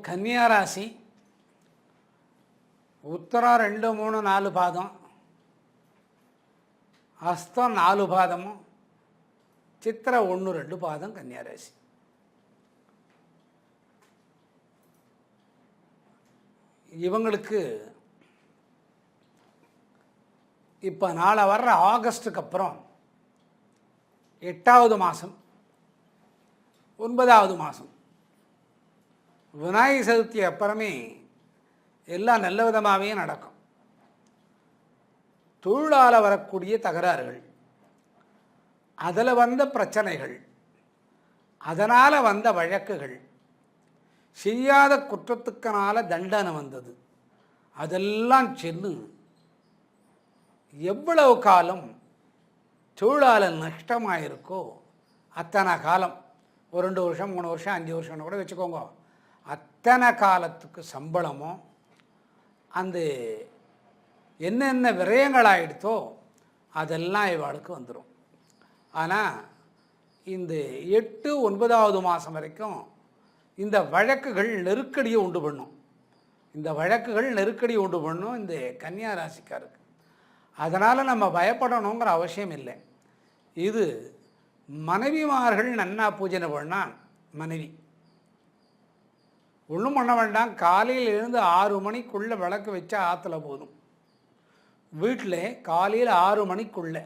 కన్యా రాశి ఉత్తర 2, 3, 4 పాదం, హస్తం 4 పాదము, చిత్ర 1, 2 பாதம் கன்னியாராசி. இவங்களுக்கு இப்போ நாளை வர்ற ஆகஸ்ட்டுக்கு அப்புறம் 8வது மாதம் 9வது மாதம் விநாயகர் சதுர்த்தி அப்புறமே எல்லாம் நல்ல விதமாகவே நடக்கும். தொழிலால் வரக்கூடிய தகராறுகள், அதில் வந்த பிரச்சனைகள், அதனால் வந்த வழக்குகள், செய்யாத குற்றத்துக்கனால தண்டனை வந்தது, அதெல்லாம் சென்று எவ்வளவு காலம் தொழிலாளர் நஷ்டமாயிருக்கோ அத்தனை காலம், ஒரு 2 வருஷம் 3 வருஷம் 5 வருஷம்னு கூட வச்சுக்கோங்க, அத்தனை காலத்துக்கு சம்பளமோ அந்த என்னென்ன விரயங்கள் ஆகிடுத்தோ அதெல்லாம் இவாளுக்கு வந்துடும். ஆனால் இந்த 8, 9வது மாதம் வரைக்கும் இந்த வழக்குகள் நெருக்கடியை உண்டு பண்ணும். இந்த வழக்குகள் நெருக்கடியை உண்டு பண்ணும் இந்த கன்னியா ராசிக்காருக்கு. அதனால் நம்ம பயப்படணுங்கிற அவசியம் இல்லை. இது மனைவிமார்கள் நன்னா பூஜனை பண்ணால் மனைவி ஒன்றும் பண்ண வேண்டாம். காலையில் எழுந்து 6 மணிக்குள்ளே விளக்கு வச்சா ஆற்றுல போதும். வீட்டில் காலையில் 6 மணிக்குள்ளே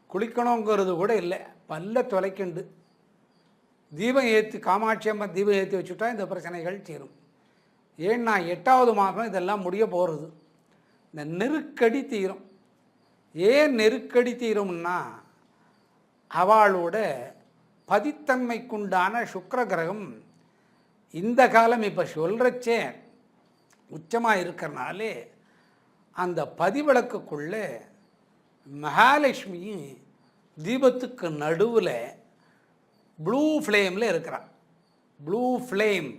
குளிக்கணுங்கிறது கூட இல்லை, பல்ல துளைக்கிண்டு தீபம் ஏற்றி, காமாட்சி அம்மன் தீபம் ஏற்றி வச்சுட்டா இந்த பிரச்சனைகள் தீரும். ஏன்னா 8வது மாதம் இதெல்லாம் முடிய போகிறது. இந்த நெருக்கடி தீரும். ஏன் நெருக்கடி தீரும்னா, அவளோட பதித்தன்மைக்குண்டான சுக்கிர கிரகம் இந்த காலம் இப்போ சொல்கிறச்சே உச்சமாக இருக்கிறனாலே அந்த பதிவிளக்குக்குள்ளே மகாலட்சுமியும் தீபத்துக்கு நடுவில் ப்ளூ ஃப்ளேமில் இருக்கிறான். ப்ளூ ஃப்ளேம்,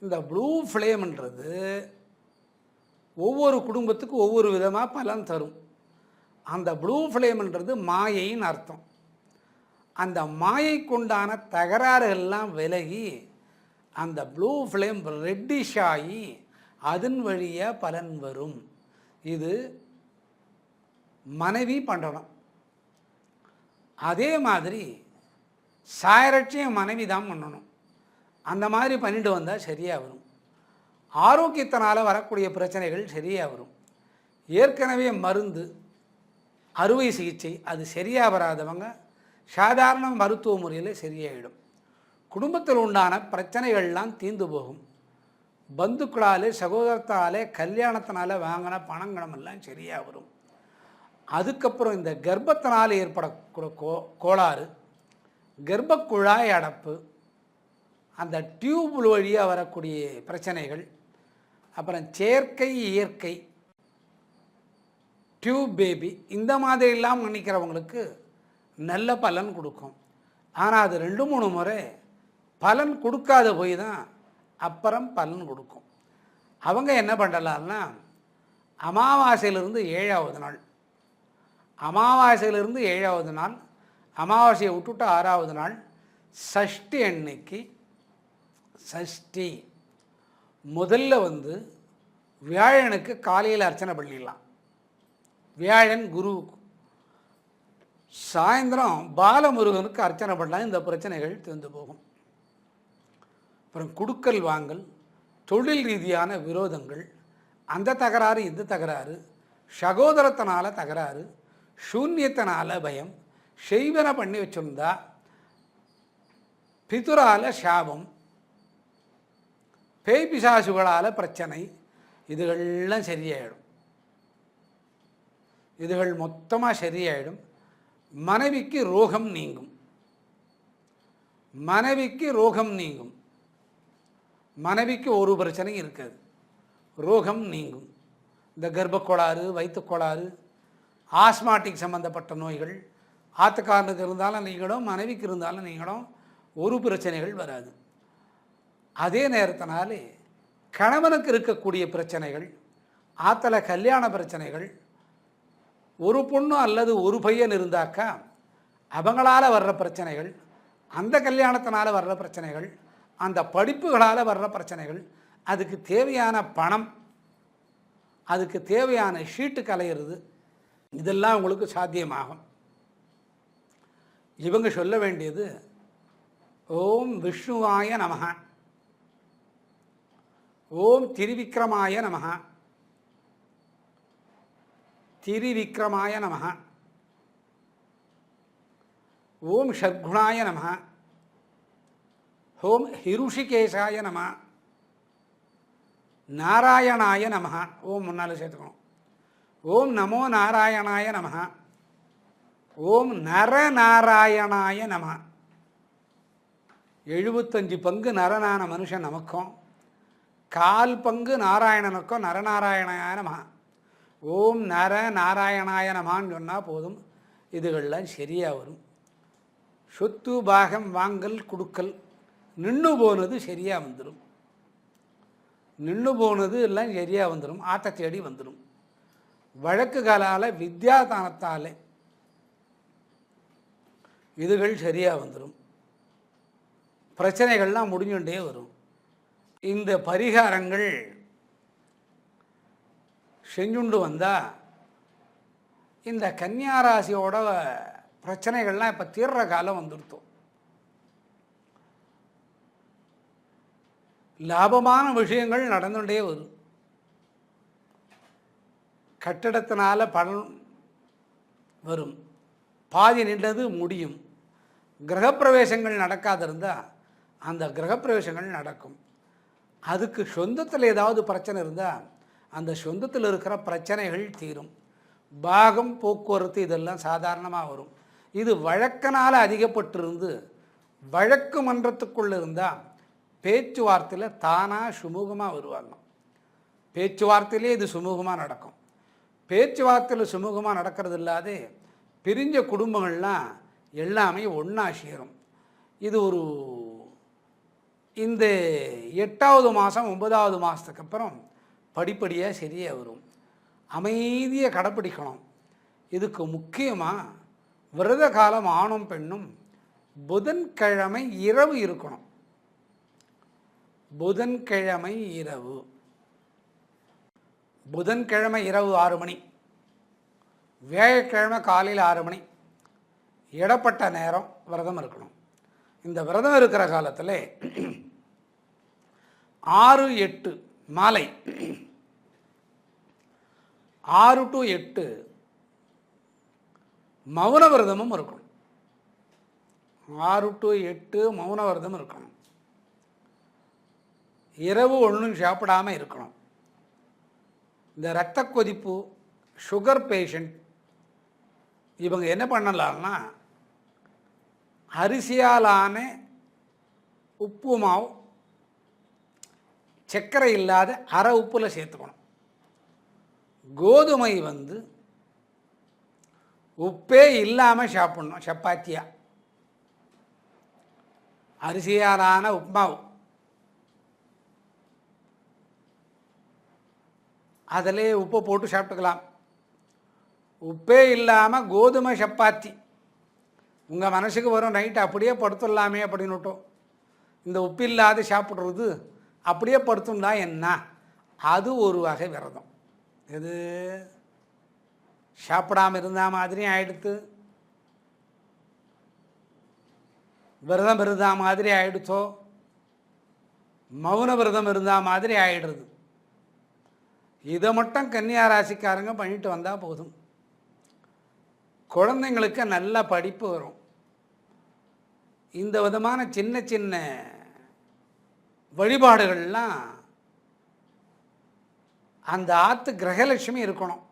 இந்த ப்ளூ ஃப்ளேம்ன்றது ஒவ்வொரு குடும்பத்துக்கும் ஒவ்வொரு விதமாக பலன் தரும். அந்த ப்ளூ ஃப்ளேம்ன்றது மாயைன்னு அர்த்தம். அந்த மாயைக்குண்டான தகராறுகள்லாம் விலகி அந்த ப்ளூ ஃப்ளேம் ரெட்டிஷ் ஆகி அதன் வழியாக பலன் வரும். இது மனைவி பண்ணணும். அதே மாதிரி சாயரட்சியும் மனைவி தான் பண்ணணும். அந்த மாதிரி பண்ணிட்டு வந்தால் சரியாக வரும். ஆரோக்கியத்தினால் வரக்கூடிய பிரச்சனைகள் சரியாக வரும். ஏற்கனவே மருந்து, அறுவை சிகிச்சை அது சரியாக வராதவங்க சாதாரண மருத்துவ முறையில் சரியாயிடும். குடும்பத்தில் உண்டான பிரச்சனைகள்லாம் தீர்ந்து போகும். பந்துக்களாலே, சகோதரத்தாலே, கல்யாணத்தினால வாங்கின பணங்கணமெல்லாம் சரியாக வரும். அதுக்கப்புறம் இந்த கர்ப்பத்தினால் ஏற்படக்கூடிய கோளாறு, கர்ப்பக்குழாய் அடைப்பு, அந்த டியூப் வழியாக வரக்கூடிய பிரச்சனைகள், அப்புறம் செயற்கை இயற்கை டியூப் பேபி, இந்த மாதிரிலாம் நினைக்கிறவங்களுக்கு நல்ல பலன் கொடுக்கும். ஆனால் அது 2-3 முறை பலன் கொடுக்காத போய் தான் அப்புறம் பலன் கொடுக்கும். அவங்க என்ன பண்ணலாம்னா, அமாவாசையிலிருந்து 7வது நாள், அமாவாசையிலிருந்து 7வது நாள், அமாவாசையை விட்டுட்டு 6வது நாள், சஷ்டி அன்னைக்கு, சஷ்டி முதல்ல வியாழனுக்கு காலையில் அர்ச்சனை பண்ணிடலாம். வியாழன் குருவுக்கு, சாயந்தரம் பாலமுருகனுக்கு அர்ச்சனை பண்ணால் இந்த பிரச்சனைகள் தீர்ந்து போகும். அப்புறம் குடுக்கல் வாங்கல், தொழில் ரீதியான விரோதங்கள், அந்த தகராறு இந்த தகராறு, சகோதரத்தினால தகராறு, சூன்யத்தினால பயம், செய்வன பண்ணி வச்சுருந்தா பிதுரால சாபம், பேய் பிசாசுகளால் பிரச்சனை, இதுகள்லாம் சரியாயிடும். இதுகள் மொத்தமாக சரியாயிடும். மனைவிக்கு ரோகம் நீங்கும். மனைவிக்கு ரோகம் நீங்கும். மனைவிக்கு ஒரு பிரச்சனையும் இருக்காது, ரோகம் நீங்கும். இந்த கர்ப்பக்கோளாறு, வயிற்றுக்கோளாறு, ஆஸ்மாட்டிக் சம்மந்தப்பட்ட நோய்கள் ஆத்துக்காரனுக்கு இருந்தாலும் நீங்களும், மனைவிக்கு இருந்தாலும் நீங்களும், ஒரு பிரச்சனைகள் வராது. அதே நேரத்தினாலே கணவனுக்கு இருக்கக்கூடிய பிரச்சனைகள், ஆத்தல கல்யாண பிரச்சனைகள், ஒரு பொண்ணு அல்லது ஒரு பையன் இருந்தாக்கா அவங்களால் வர்ற பிரச்சனைகள், அந்த கல்யாணத்தினால் வர்ற பிரச்சனைகள், அந்த படிப்புகளால் வர்ற பிரச்சனைகள், அதுக்கு தேவையான பணம், அதுக்கு தேவையான ஷீட்டு கலையிறது, இதெல்லாம் உங்களுக்கு சாத்தியமாகும். இவங்க சொல்ல வேண்டியது ஓம் விஷ்ணுவாய நமஹ, ஓம் திரிவிக்ரமாய நமஹ, திரிவிக்ரமாய நமஹ, ஓம் ஷட்குணாய நமஹ, ஓம் ஹிருஷிகேஷாய நமஹ, நாராயணாய நமஹ, ஓம் முன்னால் சேர்த்துக்கணும், ஓம் நமோ நாராயணாய நமஹ, ஓம் நரநாராயணாய நமஹ. 75 பங்கு நரனான மனுஷன் நமக்கும், 1/4 பங்கு நாராயணனுக்கும் நரநாராயணாய நமஹ. ஓம் நர நாராயணாய நமஹான்னு சொன்னால் போதும், இதுகள்லாம் சரியாக வரும். சொத்து பாகம் வாங்கல் கொடுக்கல் நின்று போனது சரியாக வந்துடும். நின்று போனது எல்லாம் சரியாக வந்துடும், ஆற்ற தேடி வந்துடும். வழக்கு காலால் வித்யாதானத்தால் இதுகள் சரியாக வந்துடும். பிரச்சனைகள்லாம் முடிஞ்சுட்டே வரும். இந்த பரிகாரங்கள் செஞ்சுண்டு வந்தால் இந்த கன்னியாராசியோட பிரச்சனைகள்லாம் இப்போ தீர்ற காலம் வந்துடுத்தோம். லாபமான விஷயங்கள் நடந்துகிட்டே வரும். கட்டிடத்தினால பலன் வரும், பாதி நின்றது முடியும். கிரகப்பிரவேசங்கள் நடக்காதிருந்தால் அந்த கிரகப்பிரவேசங்கள் நடக்கும். அதுக்கு சொந்தத்தில் ஏதாவது பிரச்சனை இருந்தால் அந்த சொந்தத்தில் இருக்கிற பிரச்சனைகள் தீரும். பாகம் போக்குவரத்து இதெல்லாம் சாதாரணமாக வரும். இது வழக்கினால் அதிகப்பட்டிருந்து வழக்கு மன்றத்துக்குள்ளே இருந்தால் பேச்சுவார்த்தையில் தானாக சுமூகமாக வருவாங்க. பேச்சுவார்த்தையிலே இது சுமூகமாக நடக்கும். பேச்சுவார்த்தையில் சுமூகமாக நடக்கிறது இல்லாத பிரிஞ்ச குடும்பங்கள்லாம் எல்லாமே ஒன்றா சேரும். இது ஒரு இந்த 8வது மாதம் 9வது மாதத்துக்கு அப்புறம் படிப்படியாக சரியாக வரும். அமைதியை கடைப்பிடிக்கணும். இதுக்கு முக்கியமாக விரத காலம் ஆணும் பெண்ணும் புதன்கிழமை இரவு இருக்கணும். புதன்கிழமை இரவு, புதன்கிழமை இரவு 6 மணி, வியாழக்கிழமை காலையில் 6 மணி இடப்பட்ட நேரம் விரதம் இருக்கணும். இந்த விரதம் இருக்கிற காலத்தில் 6-8 மாலை 6 to 8 மௌன விரதமும் இருக்கணும். 6 to 8 மௌன விரதம் இருக்கணும். இரவு ஒன்றும் சாப்பிடாமல் இருக்கணும். இந்த இரத்த கொதிப்பு, சுகர் பேஷண்ட் இவங்க என்ன பண்ணலாம்னா அரிசியாலான உப்பு மாவு சர்க்கரை இல்லாத அரை உப்பில் சேர்த்துக்கணும். கோதுமை உப்பே இல்லாமல் சாப்பிட்ணும். சப்பாத்தியா அரிசியாலான உப்புமாவு அதிலே உப்பை போட்டு சாப்பிட்டுக்கலாம். உப்பே இல்லாமல் கோதுமை சப்பாத்தி உங்கள் மனசுக்கு வரும், நைட்டு அப்படியே படுத்துடலாமே அப்படின்னுட்டோம். இந்த உப்பு இல்லாத சாப்பிட்றது அப்படியே படுத்துண்டா என்ன, அது ஒரு வகை விரதம். எது சாப்பிடாமல் இருந்தால் மாதிரியும் ஆயிடுத்து, விரதம் இருந்தா மாதிரி ஆயிடுச்சோ, மௌன விரதம் இருந்தால் மாதிரி ஆயிடுறது. இதை மட்டும் கன்னியா ராசிக்காரங்க பண்ணிட்டு வந்தால் போதும். குழந்தைங்களுக்கு நல்ல படிப்பு வரும். இந்த விதமான சின்ன சின்ன வழிபாடுகள்லாம் அந்த ஆற்று கிரகலட்சுமி இருக்கணும்.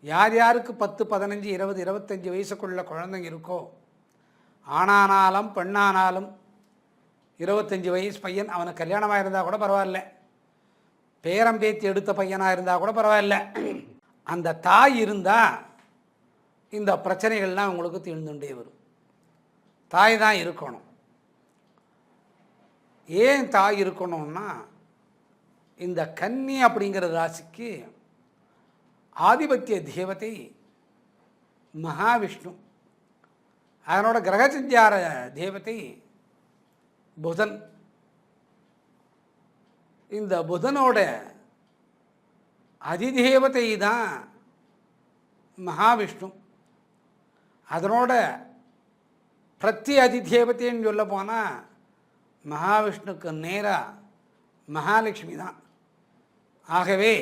யார் யாருக்கு 10, 15, 20, 25 வயசுக்குள்ள குழந்தைங்க இருக்கோ, ஆணானாலும் பெண்ணானாலும் 25 வயசு பையன் அவனுக்கு கல்யாணமாக இருந்தால் கூட பரவாயில்ல, பேரம்பேத்தி எடுத்த பையனாக இருந்தால் கூட பரவாயில்ல, அந்த தாய் இருந்தால் இந்த பிரச்சனைகள்லாம் உங்களுக்கு தீர்ந்துட்டே வரும். தாய் தான் இருக்கணும். ஏன் தாய் இருக்கணும்னா, இந்த கன்னி அப்படிங்கிற ராசிக்கு ஆதிபத்திய தேவதை மகாவிஷ்ணு, அதனோட கிரகசஞ்சார தேவதை புதன். இந்த புதனோட அதிதேவதை தான் மகாவிஷ்ணு. அதனோட பிரத்தி அதிதேவத்தைன்னு சொல்ல போனால் மகாவிஷ்ணுக்கு நேராக மகாலட்சுமி தான். ஆகவே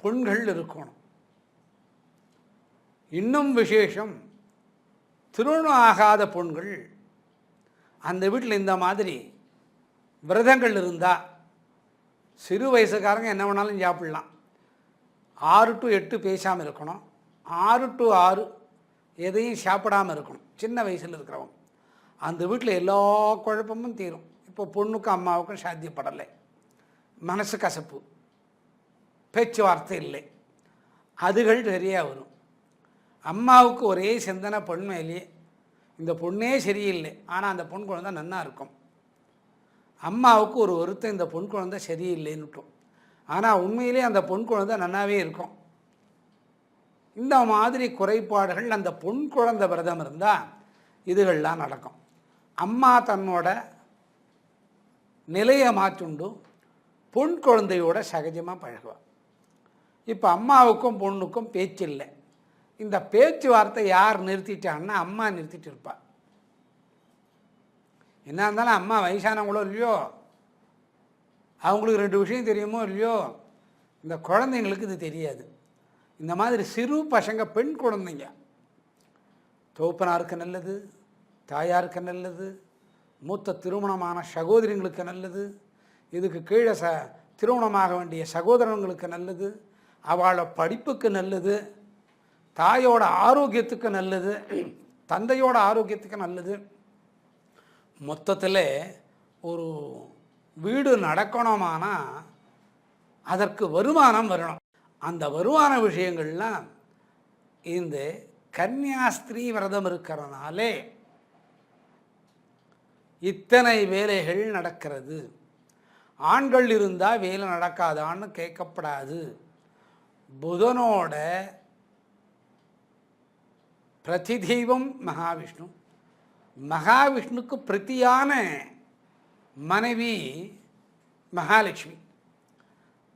பொண்கள் இருக்கணும். இன்னும் விசேஷம், திருமணம் ஆகாத பொண்கள் அந்த வீட்டில் இந்த மாதிரி விரதங்கள் இருந்தால் சிறு வயசுக்காரங்க என்ன வேணாலும் சாப்பிட்லாம். 6 to 8 பேசாமல் இருக்கணும், 6 to 6 எதையும் சாப்பிடாமல் இருக்கணும். சின்ன வயசில் இருக்கிறவங்க அந்த வீட்டில் எல்லா குழப்பமும் தீரும். இப்போ பொண்ணுக்கும் அம்மாவுக்கும் சாத்தியப்படலை, மனசு கசப்பு, பேச்சுவார்த்தை இல்லை, அதுகள் நிறையா வரும். அம்மாவுக்கு ஒரே சிந்தனை பொண்ணு மேலேயே, இந்த பொண்ணே சரியில்லை, ஆனால் அந்த பொன் குழந்தை நன்னா இருக்கும். அம்மாவுக்கு ஒரு வருத்தம், இந்த பொன் குழந்தை சரியில்லைன்னுட்டோம், ஆனால் உண்மையிலே அந்த பொன் குழந்தை நன்னாவே இருக்கும். இந்த மாதிரி குறைபாடுகள் அந்த பொன் குழந்தை விரதம் இருந்தால் இதுகள்லாம் நடக்கும். அம்மா தன்னோட நிலையை மாற்றுண்டு பொன் குழந்தையோட சகஜமாக பழகுவாள். இப்போ அம்மாவுக்கும் பொண்ணுக்கும் பேச்சு இல்லை. இந்த பேச்சுவார்த்தை யார் நிறுத்திட்டான்னா அம்மா நிறுத்திட்டு இருப்பாள். என்ன இருந்தாலும் அம்மா வயசானவங்களோ இல்லையோ, அவங்களுக்கு 2 விஷயம் தெரியுமோ இல்லையோ, இந்த குழந்தைங்களுக்கு இது தெரியாது. இந்த மாதிரி சிறு பசங்க, பெண் குழந்தைங்க, தோப்பனாருக்கு நல்லது, தாயாருக்கு நல்லது, மூத்த திருமணமான சகோதரிங்களுக்கு நல்லது, இதுக்கு கீழே திருமணமாக வேண்டிய சகோதரங்களுக்கு நல்லது, அவளோட படிப்புக்கு நல்லது, தாயோட ஆரோக்கியத்துக்கு நல்லது, தந்தையோட ஆரோக்கியத்துக்கு நல்லது. மொத்தத்தில் ஒரு வீடு நடக்கணுமானா அதற்கு வருமானம் வரணும். அந்த வருமான விஷயங்கள்லாம் இந்த கன்னியாஸ்திரீ விரதம் இருக்கிறனாலே இத்தனை வேலைகள் நடக்கிறது. ஆண்கள் இருந்தால் வேலை நடக்காதான்னு கேட்கப்படாது. புதனோட பிரதி தெய்வம் மகாவிஷ்ணு. மகாவிஷ்ணுக்கு பிரத்தியான மனைவி மகாலட்சுமி.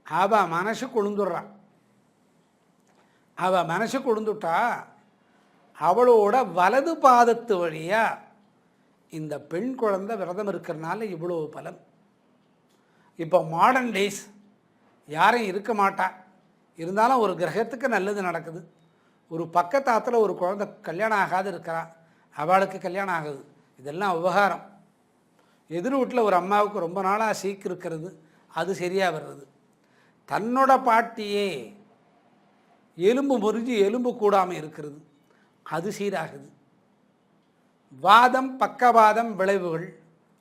அவள் மனசு கொழுந்துடுறான். அவள் மனசு கொழுந்துட்டா அவளோட வலது பாதத்து வழியாக இந்த பெண் குழந்தை விரதம் இருக்கிறனால இவ்வளோ பலன். இப்போ மாடர்ன் டேஸ் யாரும் இருக்க மாட்டா, இருந்தாலும் ஒரு கிரகத்துக்கு நல்லது நடக்குது. ஒரு பக்கத்தாத்தில் ஒரு குழந்தை கல்யாணம் ஆகாது இருக்கிறா, அவளுக்கு கல்யாணம் ஆகுது. இதெல்லாம் விவகாரம். எதிர் வீட்டில் ஒரு அம்மாவுக்கு ரொம்ப நாளாக சீக்கு இருக்கிறது, அது சரியாக வர்றது. தன்னோட பாட்டியே எலும்பு முறிஞ்சு எலும்பு கூடாமல் இருக்கிறது, அது சீராகுது. வாதம் பக்கவாதம் விளைவுகள்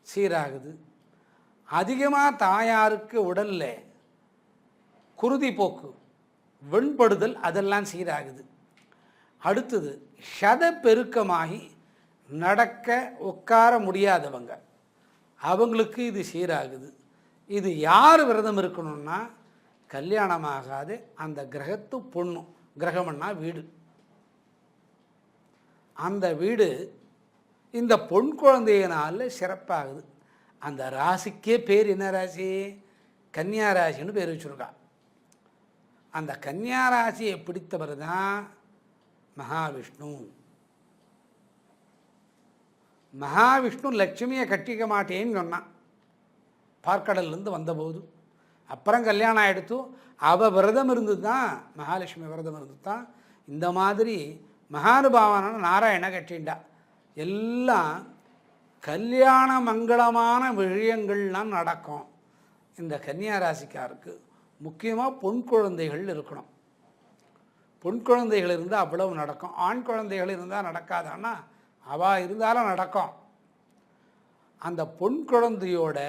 சீராகுது. அதிகமாக தாயாருக்கு உடலில் குருதி போக்கு, வெண்படுதல், அதெல்லாம் சீராகுது. அடுத்தது சத பெருக்கமாகி நடக்க உட்கார முடியாதவங்க, அவங்களுக்கு இது சீராகுது. இது யார் விரதம் இருக்கணும்னா கல்யாணமாகாது அந்த கிரகத்து பொண்ணு. கிரகம்னா வீடு. அந்த வீடு இந்த பொன் குழந்தையினால் சிறப்பாகுது. அந்த ராசிக்கே பேர் என்ன ராசி? கன்னியா ராசின்னு பேர் வச்சுருக்கா. அந்த கன்னியா ராசியை பிடித்தவர் தான் மகாவிஷ்ணு. மகாவிஷ்ணு லட்சுமியை கட்டிக்க மாட்டேன்னு சொன்னான் பார்க்கடல்லேருந்து வந்தபோது. அப்புறம் கல்யாணம் ஆகிடுத்து. அவள் விரதம் இருந்து தான், மகாலட்சுமி விரதம் இருந்து தான் இந்த மாதிரி மகானுபாவனான நாராயண கட்டிண்டா. எல்லாம் கல்யாண மங்களமான விஷயங்கள்லாம் நடக்கும். இந்த கன்னியா ராசிக்காருக்கு முக்கியமாக பொன் குழந்தைகள் இருக்கணும். பொன் குழந்தைகள் இருந்தால் அவ்வளவு நடக்கும். ஆண் குழந்தைகள் இருந்தால் நடக்காதான்னா அவள் இருந்தாலும் நடக்கும். அந்த பொன் குழந்தையோட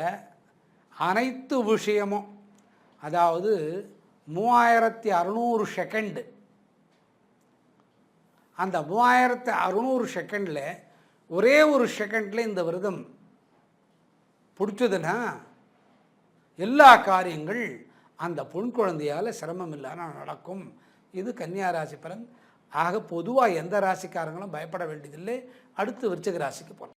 அனைத்து விஷயமும், அதாவது 3600 செகண்டு, அந்த 3600 செகண்டில் ஒரே ஒரு செகண்டில் இந்த விரதம் பிடிச்சதுன்னா எல்லா காரியங்கள் அந்த பொன் குழந்தையால் சிரமம் இல்லாமல் நடக்கும். இது கன்னியா ராசி பலன். ஆக பொதுவாக எந்த ராசிக்காரங்களும் பயப்பட வேண்டியதில்லை. அடுத்து விருச்சிக ராசிக்கு போகலாம்.